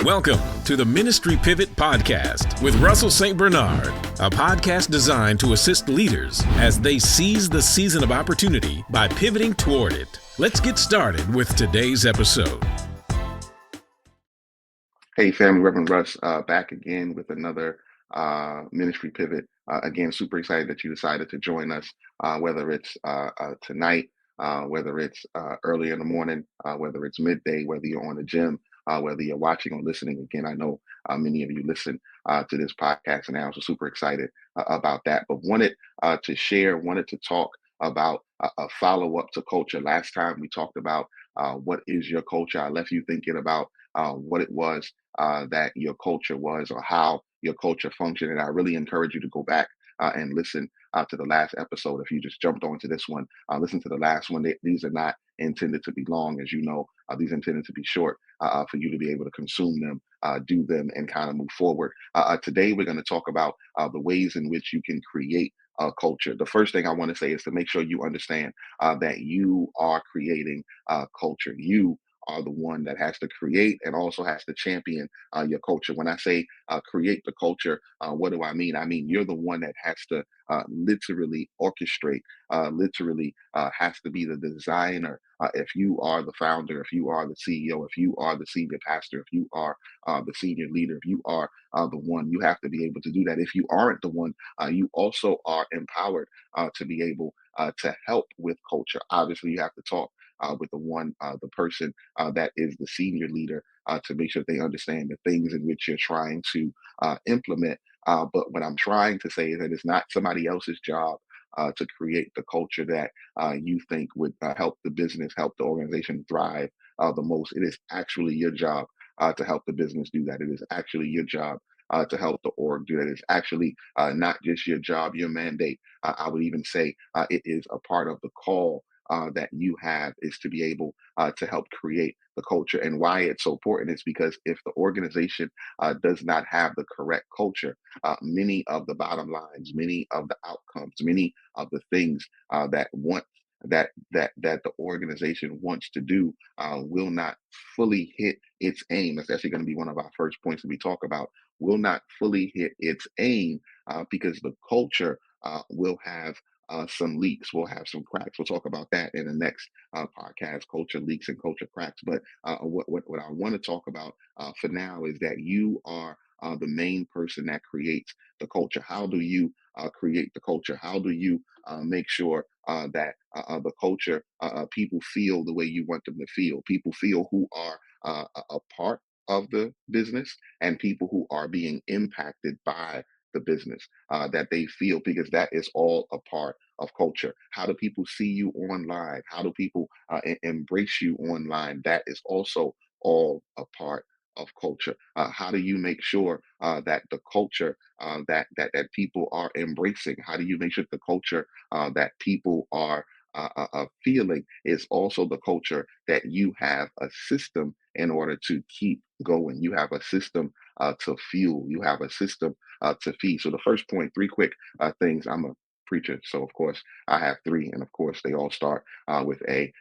Welcome to the Ministry Pivot Podcast with Russell St. Bernard, a podcast designed to assist leaders as they seize the season of opportunity by pivoting toward it. Let's get started with today's episode. Hey, family, Reverend Russ, back again with another Ministry Pivot. Again, super excited that you decided to join us, whether it's tonight, whether it's early in the morning, whether it's midday, whether you're on the gym, whether you're watching or listening. Again, I know many of you listen to this podcast now, so super excited about that. But wanted to share, wanted to talk about a follow-up to culture. Last time we talked about what is your culture. I left you thinking about what it was that your culture was or how your culture functioned. And I really encourage you to go back and listen to the last episode. If you just jumped onto this one, listen to the last one. These are not intended to be long, as you know. These are intended to be short for you to be able to consume them, do them, and kind of move forward. Today, we're going to talk about the ways in which you can create culture. The first thing I want to say is to make sure you understand that you are creating culture. You are the one that has to create and also has to champion your culture. When I say create the culture, what do I mean? I mean, you're the one that has to literally orchestrate, literally has to be the designer. If you are the founder, if you are the CEO, if you are the senior pastor, if you are the senior leader, if you are the one, you have to be able to do that. If you aren't the one, you also are empowered to be able to help with culture. Obviously, you have to talk with the person that is the senior leader to make sure they understand the things in which you're trying to implement. But what I'm trying to say is that it's not somebody else's job to create the culture that you think would help the business, help the organization thrive the most. It is actually your job to help the business do that. It is actually your job to help the org do that. It's actually not just your job, your mandate. I would even say it is a part of the call that you have is to be able to help create the culture. And why it's so important is because if the organization does not have the correct culture, many of the bottom lines, many of the outcomes, many of the things that the organization wants to do will not fully hit its aim. That's actually going to be one of our first points that we talk about. Will not fully hit its aim because the culture will have some leaks. We'll have some cracks. We'll talk about that in the next podcast, culture leaks and culture cracks. But what I want to talk about for now is that you are the main person that creates the culture. How do you create the culture? How do you make sure that the culture, people feel the way you want them to feel? People feel who are a part of the business and people who are being impacted by the business, that they feel, because that is all a part of culture. How do people see you online? How do people embrace you online? That is also all a part of culture. How do you make sure that the culture that people are embracing? How do you make sure the culture that people are feeling is also the culture that you have a system in order to keep going? You have a system to fuel. You have a system to feed. So the first point, three quick things. I'm a preacher, so of course I have three, and of course they all start with A.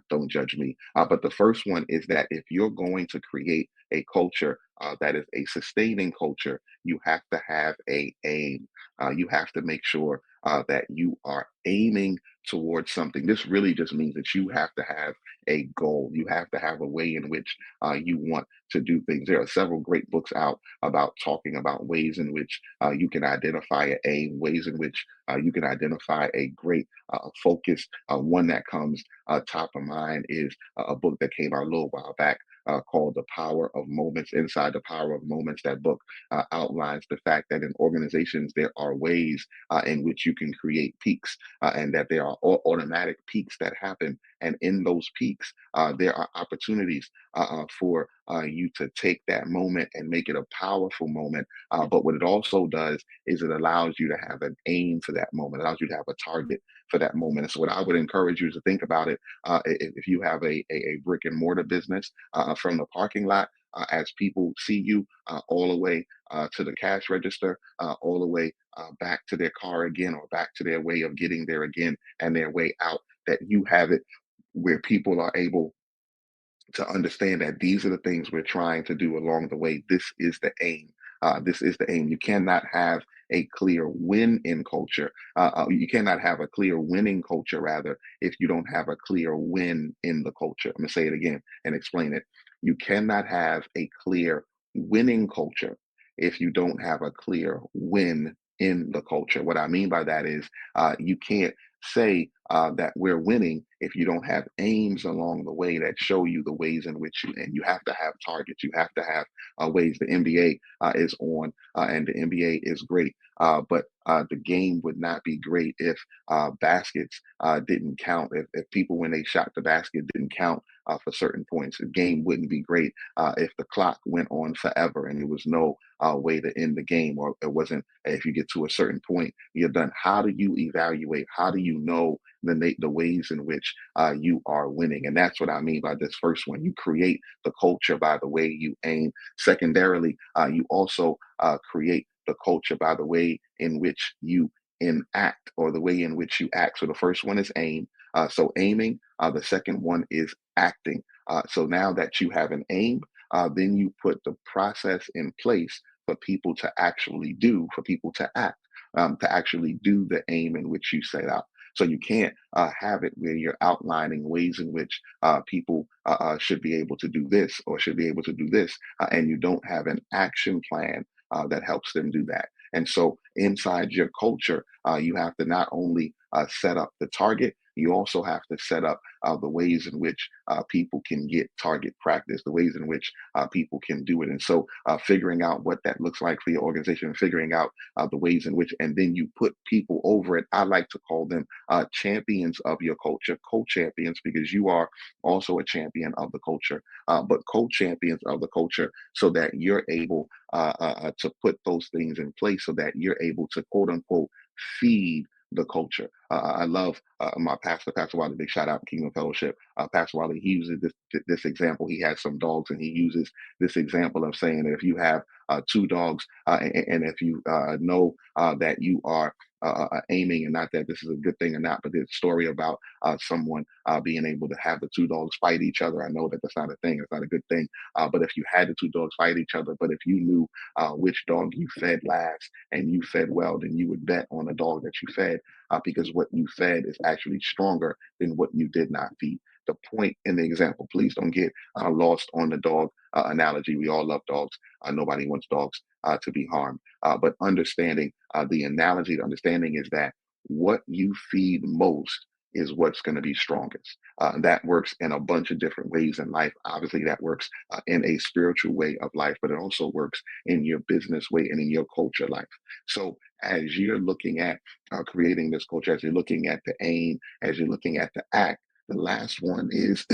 Don't judge me. But the first one is that if you're going to create a culture that is a sustaining culture, you have to have a aim. You have to make sure that you are aiming towards something. This really just means that you have to have a goal. You have to have a way in which you want to do things. There are several great books out about talking about ways in which you can identify an aim, ways in which you can identify a great focus. One that comes top of mind is a book that came out a little while back called The Power of Moments. Inside The Power of Moments, that book outlines the fact that in organizations, there are ways in which you can create peaks and that there are automatic peaks that happen. And in those peaks, there are opportunities for you to take that moment and make it a powerful moment. But what it also does is it allows you to have an aim for that moment, allows you to have a target for that moment. And so what I would encourage you to think about it, if you have a brick and mortar business from the parking lot, as people see you all the way to the cash register, all the way back to their car again, or back to their way of getting there again and their way out, that you have it where people are able to understand that these are the things we're trying to do along the way. This is the aim. This is the aim. You cannot have a clear win in culture. You cannot have a clear winning culture, rather, if you don't have a clear win in the culture. I'm going to say it again and explain it. You cannot have a clear winning culture if you don't have a clear win in the culture. What I mean by that is you can't say that we're winning if you don't have aims along the way that show you the ways in which you, and you have to have targets. You have to have ways. The NBA is on, and the NBA is great. But the game would not be great if baskets didn't count. If people, when they shot the basket, didn't count for certain points, the game wouldn't be great if the clock went on forever and there was no way to end the game, or it wasn't. If you get to a certain point, you're done. How do you evaluate? How do you know the ways in which you are winning? And that's what I mean by this first one. You create the culture by the way you aim. Secondarily, you also create the culture by the way in which you enact, or the way in which you act. So the first one is aim. So aiming. The second one is acting. So now that you have an aim, then you put the process in place for people to actually do, for people to act, to actually do the aim in which you set out. So you can't have it where you're outlining ways in which people should be able to do this or should be able to do this, and you don't have an action plan that helps them do that. And so inside your culture, you have to not only set up the target, you also have to set up the ways in which people can get target practice, the ways in which people can do it. And so figuring out what that looks like for your organization, and figuring out the ways in which, and then you put people over it. I like to call them champions of your culture, co-champions, because you are also a champion of the culture, but co-champions of the culture, so that you're able to put those things in place, so that you're able to, quote unquote, feed the culture. I love my pastor, Pastor Wiley. Big shout out, Kingdom Fellowship. Pastor Wiley, he uses this example. He has some dogs, and he uses this example of saying that if you have two dogs, and if you know that you are aiming, and not that this is a good thing or not, but there's a story about someone being able to have the two dogs fight each other. I know that that's not a thing; it's not a good thing. But if you had the two dogs fight each other, but if you knew which dog you fed last and you fed well, then you would bet on the dog that you fed, because what you fed is actually stronger than what you did not feed. The point in the example, please don't get lost on the dog analogy. We all love dogs. Nobody wants dogs to be harmed. But understanding the analogy, the understanding is that what you feed most is what's going to be strongest. That works in a bunch of different ways in life. Obviously, that works in a spiritual way of life, but it also works in your business way and in your culture life. So as you're looking at creating this culture, as you're looking at the aim, as you're looking at the act, the last one is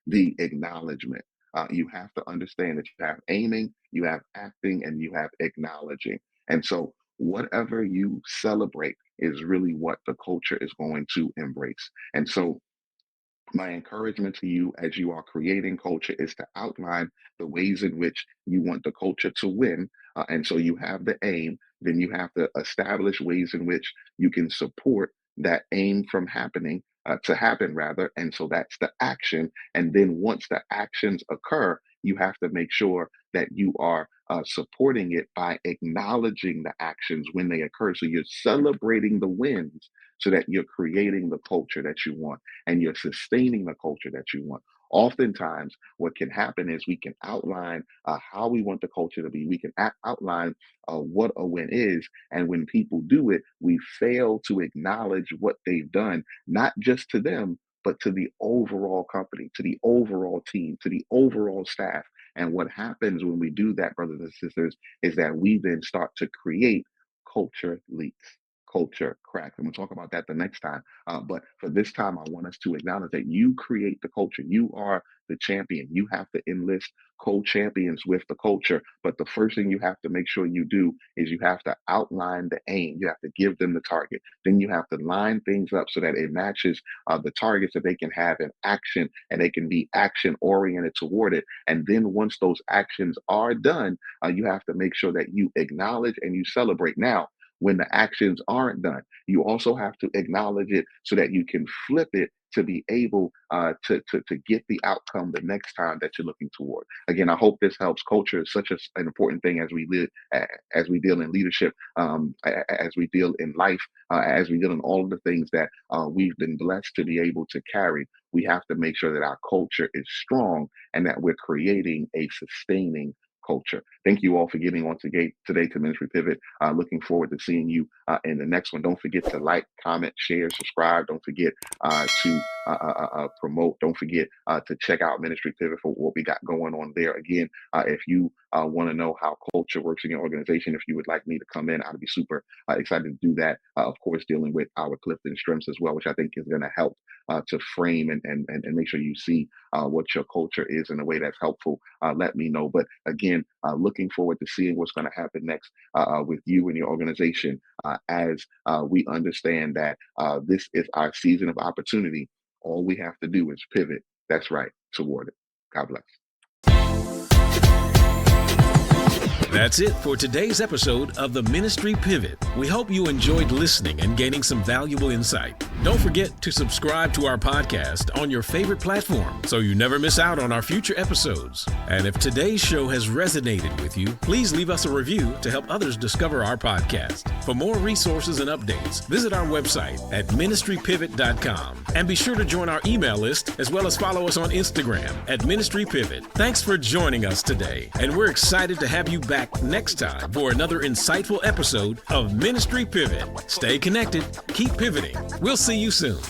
the acknowledgement. You have to understand that you have aiming, you have acting, and you have acknowledging. And so, whatever you celebrate is really what the culture is going to embrace. And so, my encouragement to you as you are creating culture is to outline the ways in which you want the culture to win. And so you have the aim, then you have to establish ways in which you can support that aim from happening, to happen rather. And so that's the action. And then once the actions occur, you have to make sure that you are supporting it by acknowledging the actions when they occur. So you're celebrating the wins so that you're creating the culture that you want, and you're sustaining the culture that you want. Oftentimes, what can happen is we can outline how we want the culture to be. We can outline what a win is. And when people do it, we fail to acknowledge what they've done, not just to them, but to the overall company, to the overall team, to the overall staff. And what happens when we do that, brothers and sisters, is that we then start to create culture leaks, culture cracks. And we'll talk about that the next time. But for this time, I want us to acknowledge that you create the culture. You are the champion. You have to enlist co-champions with the culture. But the first thing you have to make sure you do is you have to outline the aim. You have to give them the target. Then you have to line things up so that it matches the targets that they can have in action, and they can be action oriented toward it. And then once those actions are done, you have to make sure that you acknowledge and you celebrate. Now, when the actions aren't done. You also have to acknowledge it so that you can flip it to be able to get the outcome the next time that you're looking toward. Again, I hope this helps. Culture is such an important thing as we live, as we deal in leadership, as we deal in life, as we deal in all of the things that we've been blessed to be able to carry. We have to make sure that our culture is strong and that we're creating a sustaining culture. Thank you all for getting on today to Ministry Pivot. Looking forward to seeing you in the next one. Don't forget to like, comment, share, subscribe. Don't forget to promote. Don't forget to check out Ministry Pivot for what we got going on there. Again, if you want to know how culture works in your organization, if you would like me to come in, I'd be super excited to do that. Of course, dealing with our Clifton strengths as well, which I think is going to help to frame and make sure you see what your culture is in a way that's helpful. Let me know. But again, looking forward to seeing what's going to happen next with you and your organization as we understand that this is our season of opportunity. All we have to do is pivot. That's right, toward it. God bless. That's it for today's episode of the Ministry Pivot. We hope you enjoyed listening and gaining some valuable insight. Don't forget to subscribe to our podcast on your favorite platform so you never miss out on our future episodes. And if today's show has resonated with you, please leave us a review to help others discover our podcast. For more resources and updates, visit our website at ministrypivot.com. And be sure to join our email list as well as follow us on Instagram at Ministry Pivot. Thanks for joining us today, and we're excited to have you back next time for another insightful episode of Ministry Pivot. Stay connected, keep pivoting. We'll see you soon.